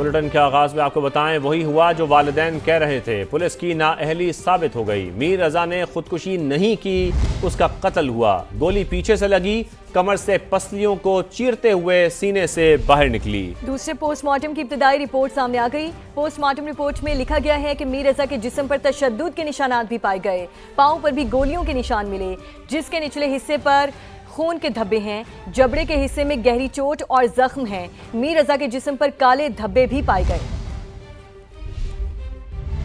Bulletin के आगाज में आपको बताएं वही हुआ जो वालिदैन कह रहे थे। पुलिस की नाअहली साबित हो गई। मीर रजा ने खुदकुशी नहीं की, उसका कत्ल हुआ। गोली पीछे से लगी, कमर से पसलियों को चीरते हुए सीने से बाहर निकली। दूसरे पोस्टमार्टम की इब्तदाई रिपोर्ट सामने आ गई। पोस्टमार्टम रिपोर्ट में लिखा गया है कि मीर रजा के जिस्म पर तशद्दुद के निशानात भी पाए गए। पांव पर भी गोलियों के निशान मिले, जिसके निचले हिस्से पर खून के धब्बे हैं। जबड़े के हिस्से में गहरी चोट और जख्म हैं। मीर रजा के जिस्म पर काले धब्बे भी पाए गए।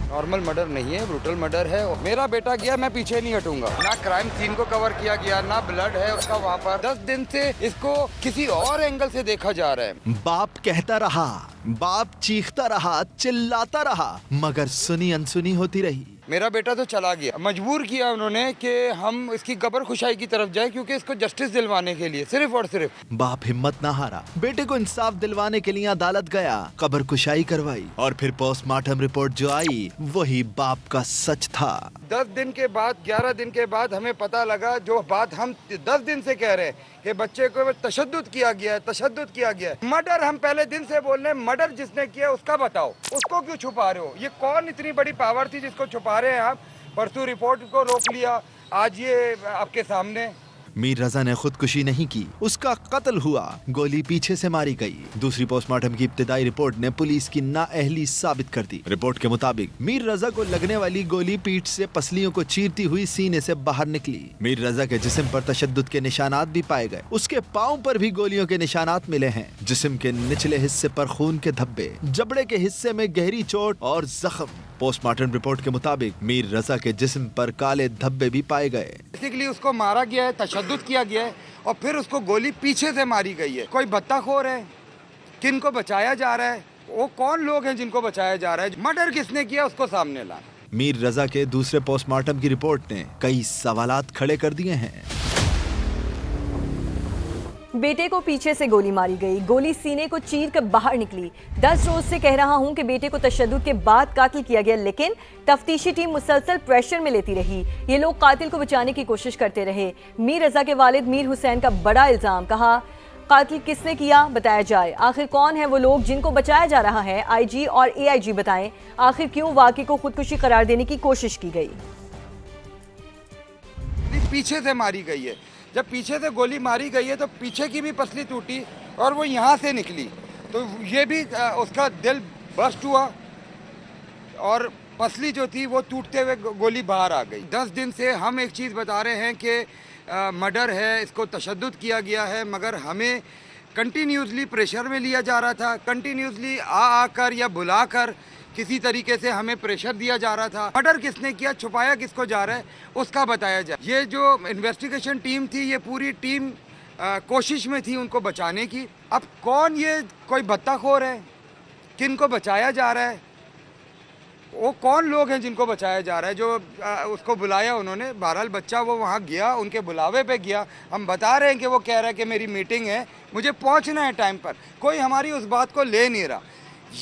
नॉर्मल मर्डर नहीं है, ब्रूटल मर्डर है। मेरा बेटा गया, मैं पीछे नहीं हटूंगा। ना क्राइम सीन को कवर किया गया, ना ब्लड है उसका वहाँ पर। 10 दिन से इसको किसी और एंगल से देखा जा रहा है। बाप कहता रहा, बाप चीखता रहा, चिल्लाता रहा, मगर सुनी अनसुनी होती रही। मेरा बेटा तो चला गया, मजबूर किया उन्होंने कि हम इसकी कब्र खुशाई की तरफ जाए, क्योंकि इसको जस्टिस दिलवाने के लिए, सिर्फ और सिर्फ। बाप हिम्मत ना हारा, बेटे को इंसाफ दिलवाने के लिए अदालत गया, कब्र खुशाई करवाई और फिर पोस्टमार्टम रिपोर्ट जो आई वही बाप का सच था। 10 दिन के बाद, 11 दिन के बाद हमें पता लगा, जो बात हम 10 दिन से कह रहे हैं कि बच्चे को तशद्दुद किया गया है, तशद्दुद किया गया है। मर्डर हम पहले दिन से बोल रहे हैं, मर्डर जिसने किया उसका बताओ, उसको क्यों छुपा रहे हो? ये कौन इतनी बड़ी पावर थी जिसको छुपा रहे हैं आप? परसों रिपोर्ट को रोक लिया, आज ये आपके सामने। मीर रजा ने खुदकुशी नहीं की, उसका कत्ल हुआ। गोली पीछे से मारी गई। दूसरी पोस्टमार्टम की इब्तिदाई रिपोर्ट ने पुलिस की नाअहली साबित कर दी। रिपोर्ट के मुताबिक मीर रजा को लगने वाली गोली पीठ से पसलियों को चीरती हुई सीने से बाहर निकली। मीर रजा के जिस्म पर तशद्दुद के निशानात भी पाए गए। उसके पाँव पर भी गोलियों के निशानात मिले हैं। जिस्म के निचले हिस्से पर खून के धब्बे, जबड़े के हिस्से में गहरी चोट और जख्म। पोस्टमार्टम रिपोर्ट के मुताबिक मीर रजा के जिस्म पर काले धब्बे भी पाए गए। बेसिकली उसको मारा गया है, तशद्दुद किया गया है और फिर उसको गोली पीछे से मारी गई है। कोई बत्ताखोर है, किन को बचाया जा रहा है? वो कौन लोग हैं जिनको बचाया जा रहा है? मर्डर किसने किया उसको सामने ला। मीर रजा के दूसरे पोस्टमार्टम की रिपोर्ट ने कई सवालात खड़े कर दिए हैं। बेटे को पीछे से गोली मारी गई, गोली सीने को चीर कर बाहर निकली। 10 रोज से कह रहा हूं कि बेटे को तशद्दुद के बाद कातिल किया गया, लेकिन तफ्तीशी टीम मुसलसल प्रेशर में लेती रही। ये लोग कातिल को बचाने की कोशिश करते रहे। मीर रजा के वालिद मीर हुसैन का बड़ा इल्जाम, कहा कातिल किसने किया बताया जाए। आखिर कौन है वो लोग जिनको बचाया जा रहा है? IG और AIG बताएं, आखिर क्यों वाकई को खुदकुशी करार देने की कोशिश की गई? पीछे से मारी गई है। जब पीछे से गोली मारी गई है तो पीछे की भी पसली टूटी और वो यहाँ से निकली, तो ये भी उसका दिल बस्ट हुआ और पसली जो थी वो टूटते हुए गोली बाहर आ गई। 10 दिन से हम एक चीज़ बता रहे हैं कि मर्डर है, इसको तशद्दुद किया गया है, मगर हमें कंटिन्यूसली प्रेशर में लिया जा रहा था। कंटिन्यूसली आकर या बुलाकर किसी तरीके से हमें प्रेशर दिया जा रहा था। मर्डर किसने किया, छुपाया किसको जा रहा है, उसका बताया जाए। ये जो इन्वेस्टिगेशन टीम थी, ये पूरी टीम कोशिश में थी उनको बचाने की। अब कौन ये कोई बत्ताखोर है, किन को बचाया जा रहा है? वो कौन लोग हैं जिनको बचाया जा रहा है? जो उसको बुलाया उन्होंने, बहरहाल बच्चा वो वहाँ गया, उनके बुलावे पे गया। हम बता रहे हैं कि वो कह रहा है कि मेरी मीटिंग है, मुझे पहुँचना है टाइम पर। कोई हमारी उस बात को ले नहीं रहा।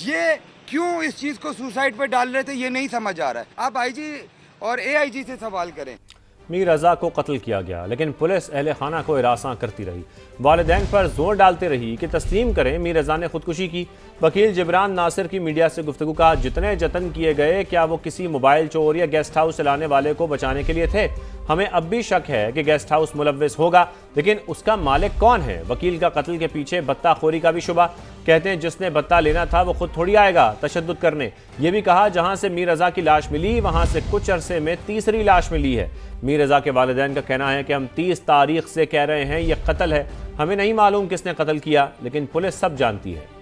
ये क्यों इस चीज़ को सुसाइड पे डाल रहे थे, ये नहीं समझ आ रहा है। आप IG और AIG से सवाल करें। मीर रजा को कत्ल किया गया, लेकिन पुलिस अहले खाना को हिरासा करती रही। वालिदैन पर जोर डालते रही कि तस्लीम करें मीर रजा ने खुदकुशी की। वकील जिब्रान नासिर की मीडिया से गुफ्तगू का जितने जतन किए गए, क्या वो किसी मोबाइल चोर या गेस्ट हाउस चलाने वाले को बचाने के लिए थे? हमें अब भी शक है कि गेस्ट हाउस मुलव्विस होगा, लेकिन उसका मालिक कौन है? वकील का कत्ल के पीछे बत्ताखोरी का भी शुबा। कहते हैं जिसने बत्ता लेना था वो खुद थोड़ी आएगा तशद्दुद करने। ये भी कहा जहां से मीर रजा की लाश मिली वहां से कुछ अरसे में तीसरी लाश मिली है। मीर रजा के वालिदैन का कहना है कि हम 30 तारीख से कह रहे हैं यह कत्ल है, हमें नहीं मालूम किसने कत्ल किया, लेकिन पुलिस सब जानती है।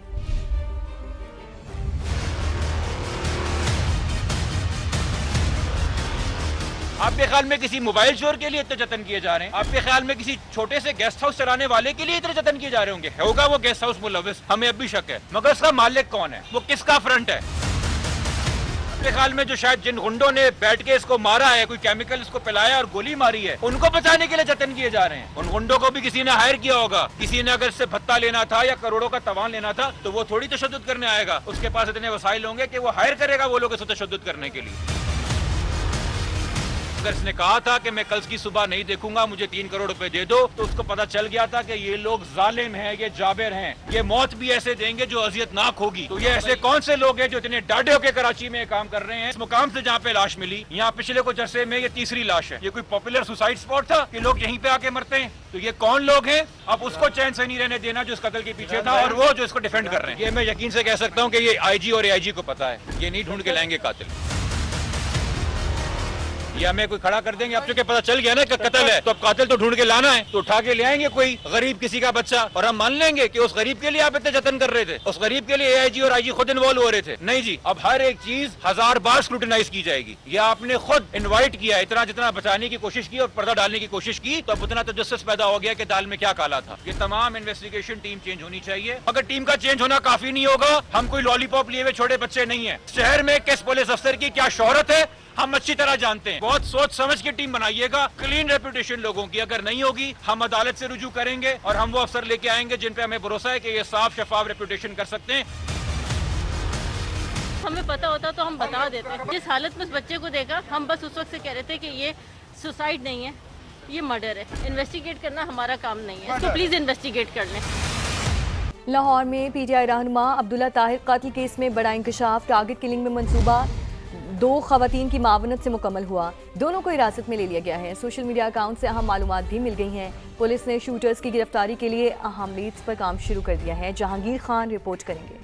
आपके ख्याल में किसी मोबाइल चोर के लिए इतने जतन किए जा रहे हैं? आपके ख्याल में किसी छोटे से गेस्ट हाउस चलाने वाले के लिए इतने जतन किए जा रहे होंगे? होगा वो गेस्ट हाउस मुलव्विस, हमें अब भी शक है, मगर उसका मालिक कौन है, वो किसका फ्रंट है? आपके ख्याल में जो शायद जिन गुंडों ने बैठ के इसको मारा है, कोई केमिकल इसको पिलाया और गोली मारी है, उनको बचाने के लिए जतन किए जा रहे हैं? उन गुंडों को भी किसी ने हायर किया होगा। किसी ने अगर इससे भत्ता लेना था या करोड़ों का तवान लेना था तो वो थोड़ी तशद्दुद करने आएगा। उसके पास इतने वसाइल होंगे कि वो हायर करेगा वो लोग इसको तशद्दुद करने के लिए। अगर इसने कहा था कि मैं कल की सुबह नहीं देखूंगा, मुझे 3 करोड़ रुपए दे दो, तो उसको पता चल गया था कि ये लोग जालिम हैं, ये जाबिर हैं, ये मौत भी ऐसे देंगे जो अजियतनाक होगी। तो ये ऐसे कौन से लोग हैं जो इतने डाढ़े होकर कराची में काम कर रहे हैं? इस मुकाम से जहाँ पे लाश मिली, यहाँ पिछले कुछ अरसे में ये तीसरी लाश है। ये कोई पॉपुलर सुसाइड स्पॉट था कि लोग यहीं पे आके मरते हैं? तो ये कौन लोग हैं? अब उसको चैन से नहीं रहने देना जो इस कत्ल के पीछे था, और वो जो इसको डिफेंड कर रहे हैं। ये मैं यकीन से कह सकता हूँ कि ये आईजी और एआईजी को पता है, ये नहीं ढूंढ के लाएंगे कातिल। या हमें कोई खड़ा कर देंगे, अब चूंकि पता चल गया ना कि कत्ल है, तो अब कातिल तो ढूंढ के लाना है, तो उठा के ले आएंगे कोई गरीब किसी का बच्चा, और हम मान लेंगे कि उस गरीब के लिए आप इतने जतन कर रहे थे, उस गरीब के लिए एआईजी और आईजी खुद इन्वॉल्व हो रहे थे। नहीं जी, अब हर एक चीज 1000 बार स्क्रूटिनाइज की जाएगी। या आपने खुद इन्वाइट किया, इतना जितना बचाने की कोशिश की और पर्दा डालने की कोशिश की, तो अब उतना तजस्सुस पैदा हो गया कि दाल में क्या काला था। ये तमाम इन्वेस्टिगेशन टीम चेंज होनी चाहिए। अगर टीम का चेंज होना काफी नहीं होगा, हम कोई लॉलीपॉप लिए हुए छोटे बच्चे नहीं है। शहर में किस पुलिस अफसर की क्या शोहरत है हम अच्छी तरह जानते हैं। बहुत सोच समझ के टीम बनाइएगा, क्लीन रेपुटेशन लोगों की। अगर नहीं होगी, हम अदालत से रुजू करेंगे और हम वो अफसर लेके आएंगे जिन पे हमें भरोसा है कि ये साफ शफाफ रेपुटेशन कर सकते हैं। हमें पता होता तो हम बता देते। जिस हालत में उस बच्चे को देखा, हम बस उस वक्त से कह रहे थे कि ये सुसाइड नहीं है, ये मर्डर है। इन्वेस्टिगेट करना हमारा काम नहीं है, तो प्लीज इन्वेस्टिगेट कर लें। लाहौर में पीटीआई रहनुमा अब्दुल्ला ताहिर कत्ल केस में बड़ा इंकशाफ। टारगेट किलिंग में मंसूबा 2 खवातीन की मावनत से मुकम्मल हुआ। दोनों को हिरासत में ले लिया गया है। सोशल मीडिया अकाउंट से अहम मालूमात भी मिल गई हैं। पुलिस ने शूटर्स की गिरफ्तारी के लिए अहम लीड्स पर काम शुरू कर दिया है। जहांगीर खान रिपोर्ट करेंगे।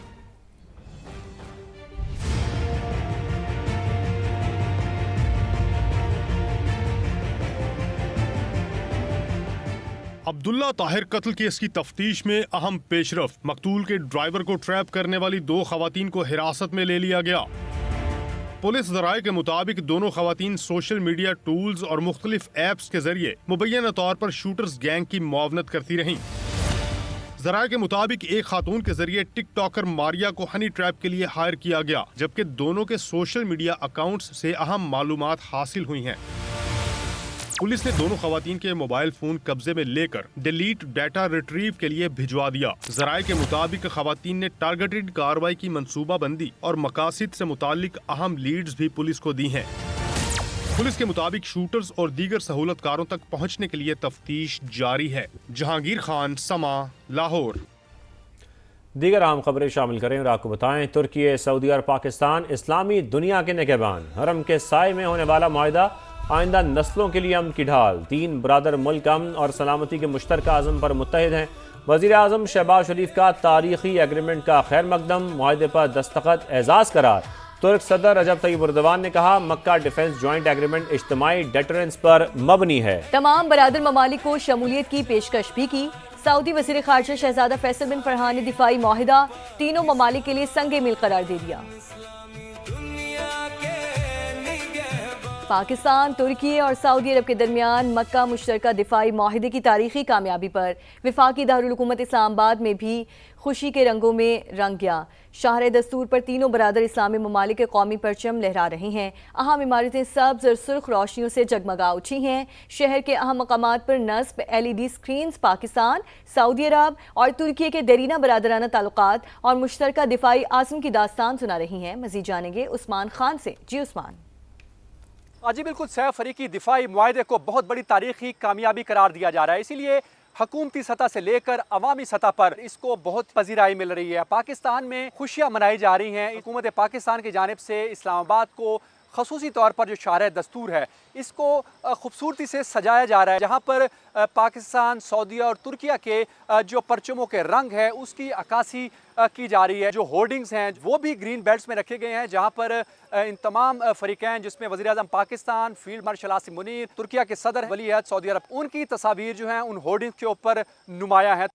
अब्दुल्ला ताहिर कत्ल केस की तफ्तीश में अहम पेशरफ। मकतूल के ड्राइवर को ट्रैप करने वाली 2 खवातीन को हिरासत में ले लिया गया। पुलिस ज़राए के मुताबिक दोनों खवातीन सोशल मीडिया टूल्स और मुख्तलिफ ऐप्स के जरिए मुबैना तौर पर शूटर्स गैंग की मुआवनत करती रहीं। ज़राए के मुताबिक एक खातून के जरिए टिकटॉकर मारिया को हनी ट्रैप के लिए हायर किया गया, जबकि दोनों के सोशल मीडिया अकाउंट्स से अहम मालूमात हासिल हुई हैं। पुलिस ने दोनों खवातीन के मोबाइल फोन कब्जे में लेकर डिलीट डाटा रिट्रीव के लिए भिजवा दिया। ज़राए के मुताबिक खवातीन ने टारगेटेड कार्रवाई की मंसूबाबंदी और मकासिद से मुतालिक अहम लीड्स भी पुलिस को दी हैं। पुलिस के मुताबिक शूटर्स और दीगर सहूलतकारों तक पहुंचने के लिए तफ्तीश जारी है। जहांगीर खान, समा, लाहौर। दीगर अहम खबरें शामिल करें और आपको बताएं। तुर्की, सऊदी और पाकिस्तान इस्लामी दुनिया के निगहबान। हरम के साए में होने वाला मुआहिदा आइंदा नस्लों के लिए अमन की ढाल। 3 बरादर मुल्क अमन और सलामती के मुश्तरका आज़म पर मुत्तहिद हैं। वज़ीर आज़म शहबाज शरीफ का तारीखी एग्रीमेंट का खैर मकदम। मुआहिदे पर दस्तखत एजाज़ करार। तुर्क सदर रजब तय्यब एर्दोगान ने कहा मक्का डिफेंस जॉइंट एग्रीमेंट इज्तिमाई डेटरेंस पर मबनी है। तमाम बरादर ममालिक को शमूलियत की पेशकश भी की। सऊदी वज़ीर ख़ारिजा शहजादा फैसल बिन फरहान ने दिफाई मुआहिदा तीनों ममालिक के लिए संगे मिल करार दे दिया। पाकिस्तान, तुर्की और सऊदी अरब के दरमियान मक्का मुश्तरका दिफाई मुआहिदे की तारीखी कामयाबी पर वफाकी दारुल हुकूमत इस्लामाबाद में भी खुशी के रंगों में रंग गया। शाहर दस्तूर पर तीनों बरादर इस्लामी ममालिक के कौमी परचम लहरा रहे हैं। अहम इमारतें सब्ज और सुर्ख रोशनियों से जगमगा उठी हैं। शहर के अहम मकामात पर नस्ब LED स्क्रीन्स पाकिस्तान, सऊदी अरब और तुर्की के देरीना बरादराना ताल्लुकात और मुश्तरका दिफाई आज़म की दास्तान सुना रही हैं। मज़ीद जानेंगे उस्मान खान से। जी उस्मान। जी बिल्कुल, सैफ फरीकी दिफाई मुआहिदे को बहुत बड़ी तारीखी कामयाबी करार दिया जा रहा है, इसीलिए हुकूमती सतह से लेकर अवामी सतह पर इसको बहुत पजीराई मिल रही है। पाकिस्तान में खुशियाँ मनाई जा रही हैं। हुकूमत पाकिस्तान की जानिब से इस्लामाबाद को खसूसी तौर पर जो शाहर दस्तूर है इसको खूबसूरती से सजाया जा रहा है, जहाँ पर पाकिस्तान, सऊदी और तुर्किया के जो परचमों के रंग है उसकी अक्कासी की जा रही है। जो होर्डिंग्स हैं वो भी ग्रीन बेल्ट्स में रखे गए हैं, जहाँ पर इन तमाम फरीकैन जिसमें वज़ीर आज़म पाकिस्तान, फील्ड मार्शल आसिम मुनीर, तुर्किया के सदर वली अहद सऊदी अरब, उनकी तस्वीर जो हैं उन होर्डिंग्स के ऊपर नुमाया है।